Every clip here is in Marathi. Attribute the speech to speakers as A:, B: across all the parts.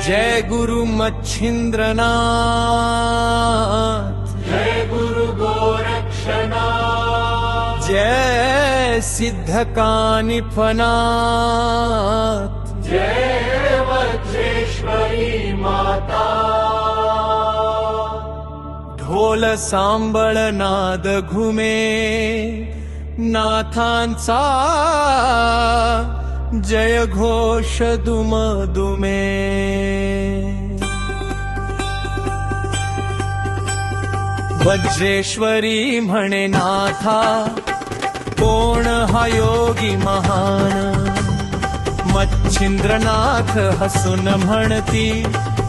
A: जय गुरु मच्छिंद्रनाथ,
B: जय गुरु गोरक्षनाथ,
A: जय सिद्धकानिफनाथ,
B: जय वज्रेश्वरी माता।
A: ढोल सांबळ नाद घुमे नाथांचा, जय घोष दुमदुमे। वज्रेश्वरी म्हणे नाथा, कोण हा योगी महान। मच्छिंद्रनाथ हसून म्हणती,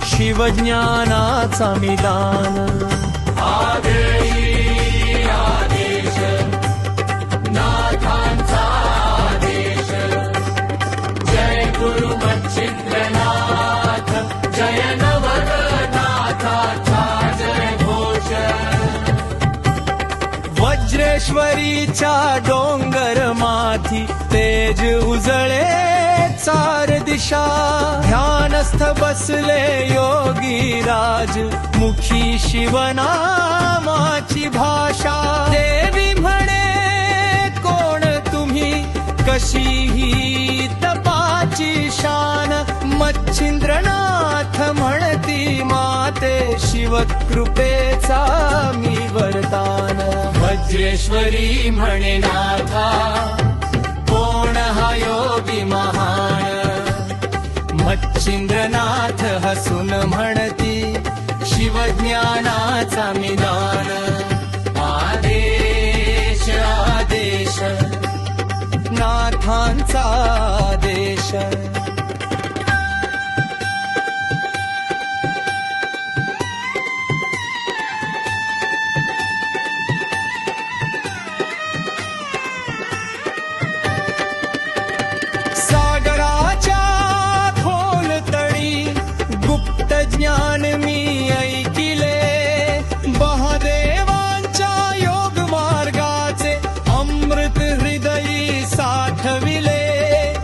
A: शिवज्ञानाचा मिदान।
B: आदेश नाथांचा आदेश, जय गुरु मच्छिंद्रनाथ, जय नवनाथाचा जय घोष।
A: वज्रेश्वरीच्या डोंगर माथी तेज उजळे चार दिशा। ध्यानस्थ बसले योगी राज, मुखी शिवनामाची भाषा। देवी म्हणे कोण तुम्ही, कशी ही तपाची शान। मच्छिंद्रनाथ म्हणती, माते शिवकृपेचा मी वरदान। वज्रेश्वरी म्हणे नाथा, कोण हा योगी महान। मच्छिंद्रनाथ हसून म्हणती, शिवज्ञानाचा मिदान। आदेश आदेश नाथांचा आदेश। ज्ञान मी ऐकिले, महादेवांच्या योग मार्गाचे अमृत हृदयी साठविले।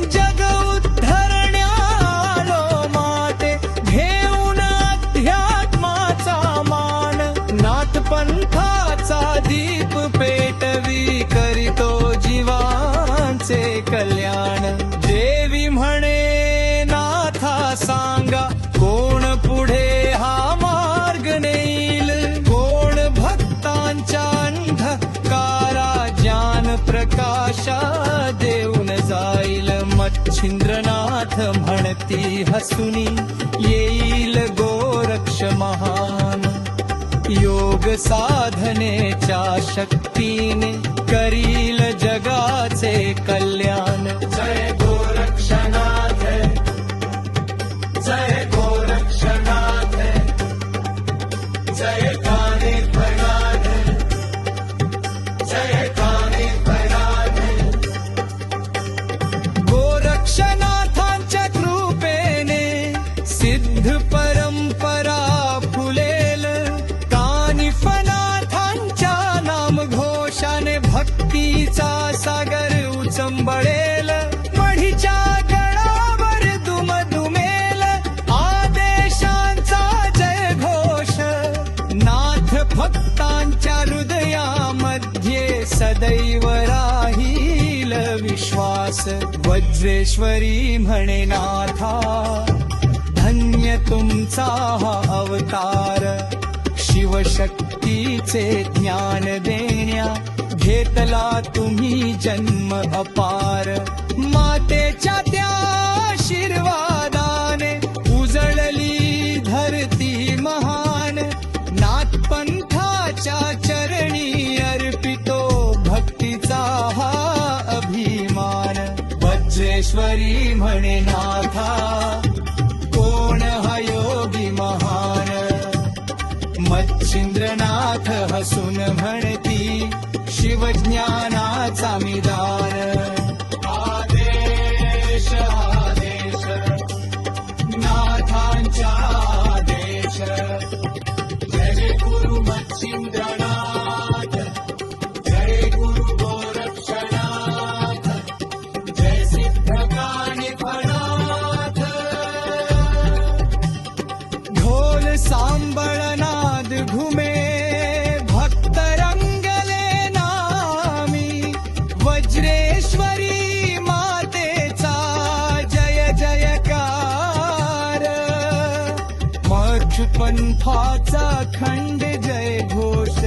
A: जग उद्धरण्यालो माते, घेऊन अध्यात्माचा मान। नाथपंथाचा दीप पेटवी, करीतो जीवांचे कल्याण। देवी म्हणे नाथा सांगा, कोण पुढे हा मार्ग नेईल। कोण भक्तांच्या अंधकारा ज्ञान प्रकाशा देऊन जाईल। मच्छिंद्रनाथ म्हणती हसुनी, येईल गोरक्ष महान। योग साधनेच्या शक्तीने करील जगाचे कल्याण।
B: जय गोरक्षनाथ, जय गोरक्षनाथ, जय कानिफनाथ, जय कानिफनाथ।
A: गोरक्षनाथांच्या कृपेने सिद्ध परंपरा फुलेल। कानिफनाथांच्या नामघोषाने भक्तीचा सागर उचंबळेल। मढीच्या गळावर दुमदुमेल, आदेशांचा जय घोष। नाथ भक्तांच्या हृदयामध्ये सदैव राहील विश्वास। वज्रेश्वरी म्हणे नाथा, धन्य तुमचा हा अवतार। शिवशक्तीचे ज्ञान देण्या, घेतला तुम्ही जन्म अपार। मातेच्या त्या आशीर्वादाने उजळली धरती महान। नाथपंथाच्या चरणी अर्पितो भक्तीचा हा अभिमान। वज्रेश्वरी म्हणे नाथा, कोण हा योगी महान। मच्छिंद्रनाथ हसून म्हणती, शिवज्ञानाचा मिदान।
B: आदेश आदेश नाथांचा आदेश, जय गुरु मच्छिंद्रनाथ,
A: सांबळनाद घुमे भक्त रंगले नामी वज्रेश्वरी मातेचा जय जयकार मठ पंथाचा खंड जय घोष